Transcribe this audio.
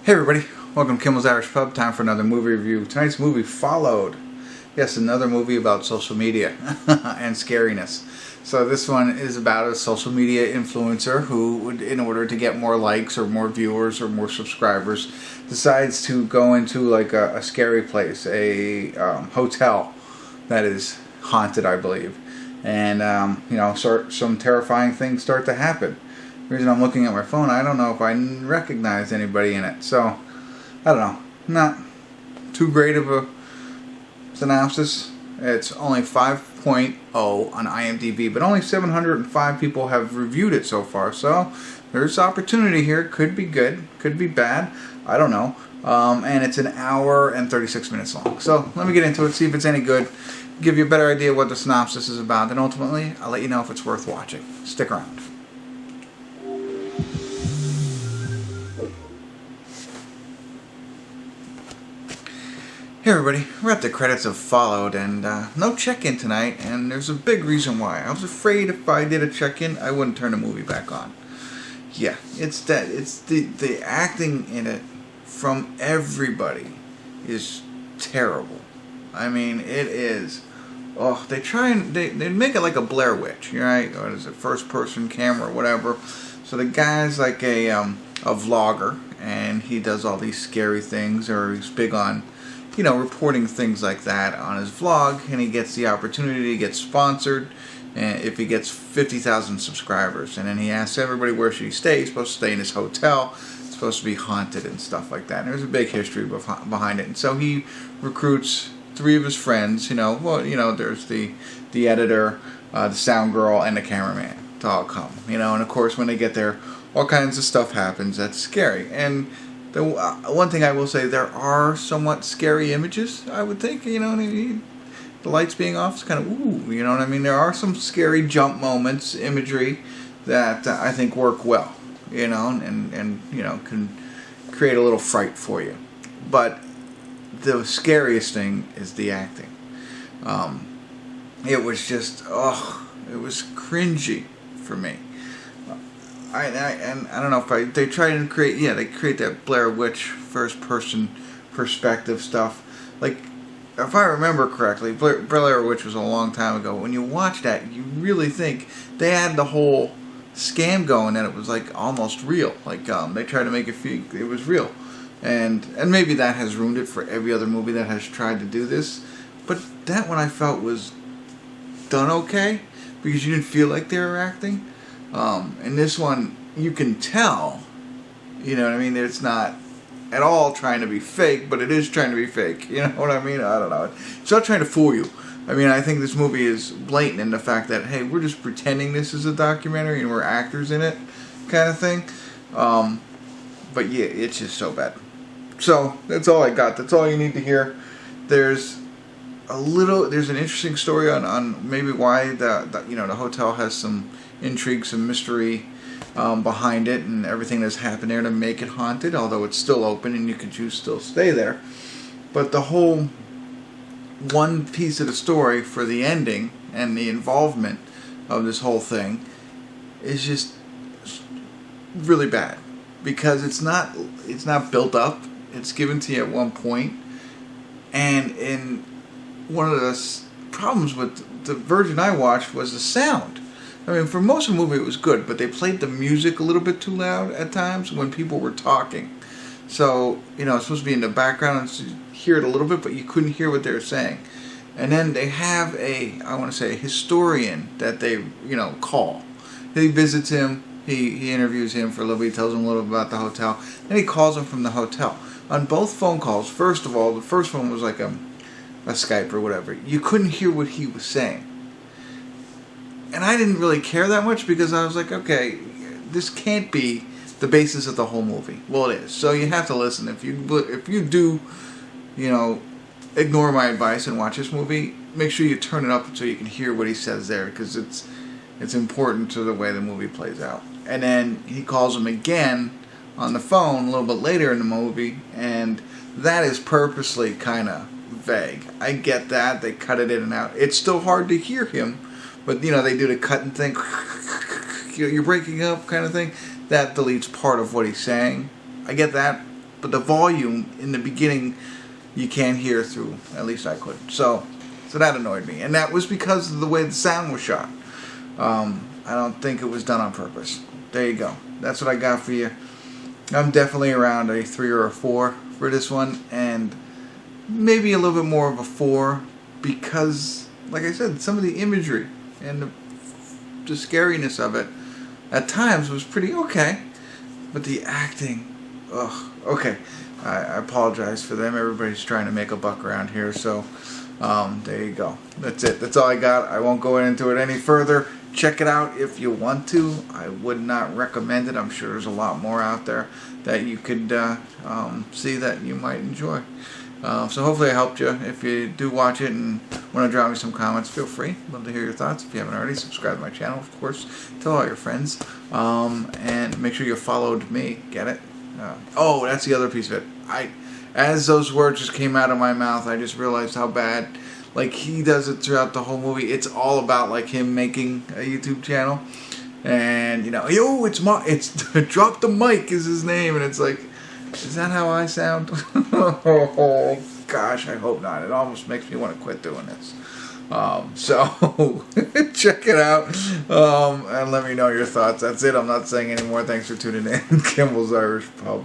Hey everybody, welcome to Kimmel's Irish Pub. Time for another movie review. Tonight's movie, Followed. Yes, another movie about social media and scariness. So this one is about a social media influencer who, in order to get more likes or more viewers or more subscribers, decides to go into like a scary place, a hotel that is haunted, I believe. And, some terrifying things start to happen. The reason I'm looking at my phone, I don't know if I recognize anybody in it. So, I don't know. Not too great of a synopsis. It's only 5.0 on IMDb, but only 705 people have reviewed it so far. So, there's opportunity here. Could be good. Could be bad. I don't know. And it's an hour and 36 minutes long. So, let me get into it, see if it's any good. Give you a better idea what the synopsis is about. Then ultimately, I'll let you know if it's worth watching. Stick around. Hey everybody, we're at the credits of Followed, and no check-in tonight, and there's a big reason why. I was afraid if I did a check-in, I wouldn't turn the movie back on. Yeah, it's the acting in it from everybody is terrible. I mean, it is. Oh, they try and they make it like a Blair Witch, right? Or is it first-person camera or whatever? So the guy's like a vlogger, and he does all these scary things, or he's big on, reporting things like that on his vlog, and he gets the opportunity to get sponsored if he gets 50,000 subscribers. And then he asks everybody where should he stay. He's supposed to stay in his hotel. It's supposed to be haunted and stuff like that. And there's a big history behind it. And so he recruits 3 of his friends. There's the editor, the sound girl, and the cameraman to all come. And of course when they get there, all kinds of stuff happens that's scary. And the one thing I will say, there are somewhat scary images, I would think. The lights being off is kind of, ooh, you know what I mean? There are some scary jump moments, imagery, that I think work well, and can create a little fright for you. But the scariest thing is the acting. It was just, it was cringy for me. And I don't know if they try and create that Blair Witch first person perspective stuff. Like, if I remember correctly, Blair Witch was a long time ago. When you watch that, you really think they had the whole scam going, and it was like almost real. Like they tried to make it feel it was real, and maybe that has ruined it for every other movie that has tried to do this. But that one I felt was done okay, because you didn't feel like they were acting. And this one, you can tell, you know what I mean? It's not at all trying to be fake, but it is trying to be fake. You know what I mean? I don't know. It's not trying to fool you. I mean, I think this movie is blatant in the fact that, hey, we're just pretending this is a documentary and we're actors in it, kind of thing. But yeah, it's just so bad. So, that's all I got. That's all you need to hear. There's an interesting story on maybe why the hotel has some intrigue, some mystery behind it, and everything that's happened there to make it haunted, although it's still open and you can choose to still stay there. But the whole one piece of the story for the ending and the involvement of this whole thing is just really bad, because it's not built up. It's given to you at one point, and in one of the problems with the version I watched was the sound. I mean, for most of the movie it was good, but they played the music a little bit too loud at times when people were talking. So, it's supposed to be in the background, and so you hear it a little bit, but you couldn't hear what they were saying. And then they have a historian that they, call. He visits him, he interviews him for a little bit, he tells him a little bit about the hotel, then he calls him from the hotel. On both phone calls, first of all, the first one was like a Skype or whatever, you couldn't hear what he was saying. And I didn't really care that much, because I was like, okay, this can't be the basis of the whole movie. Well, it is. So you have to listen. If you do, ignore my advice and watch this movie, make sure you turn it up so you can hear what he says there, because it's important to the way the movie plays out. And then he calls him again on the phone a little bit later in the movie, and that is purposely kind of vague. I get that. They cut it in and out. It's still hard to hear him. But, they do the cutting thing, you're breaking up kind of thing. That deletes part of what he's saying. I get that. but the volume in the beginning you can't hear through. At least I could. So that annoyed me, and that was because of the way the sound was shot. I don't think it was done on purpose. There you go. That's what I got for you. I'm definitely around a 3 or a 4 for this one, and maybe a little bit more of a 4 because, like I said, some of the imagery and the scariness of it at times was pretty okay, but the acting, ugh. Okay, I apologize for them. Everybody's trying to make a buck around here, so there you go. That's it. That's all I got. I won't go into it any further. Check it out if you want to. I would not recommend it. I'm sure there's a lot more out there that you could see that you might enjoy. So hopefully I helped you. If you do watch it and want to drop me some comments, feel free. Love to hear your thoughts. If you haven't already, subscribe to my channel, of course. Tell all your friends. And make sure you followed me. Get it? Oh, that's the other piece of it. As those words just came out of my mouth, I just realized how bad. Like, he does it throughout the whole movie. It's all about, like, him making a YouTube channel. And, you know, yo, it's Drop the Mic is his name. And it's like, is that how I sound? Oh, gosh, I hope not. It almost makes me want to quit doing this. So, check it out. And let me know your thoughts. That's it. I'm not saying any more. Thanks for tuning in. Kimball's Irish Pub.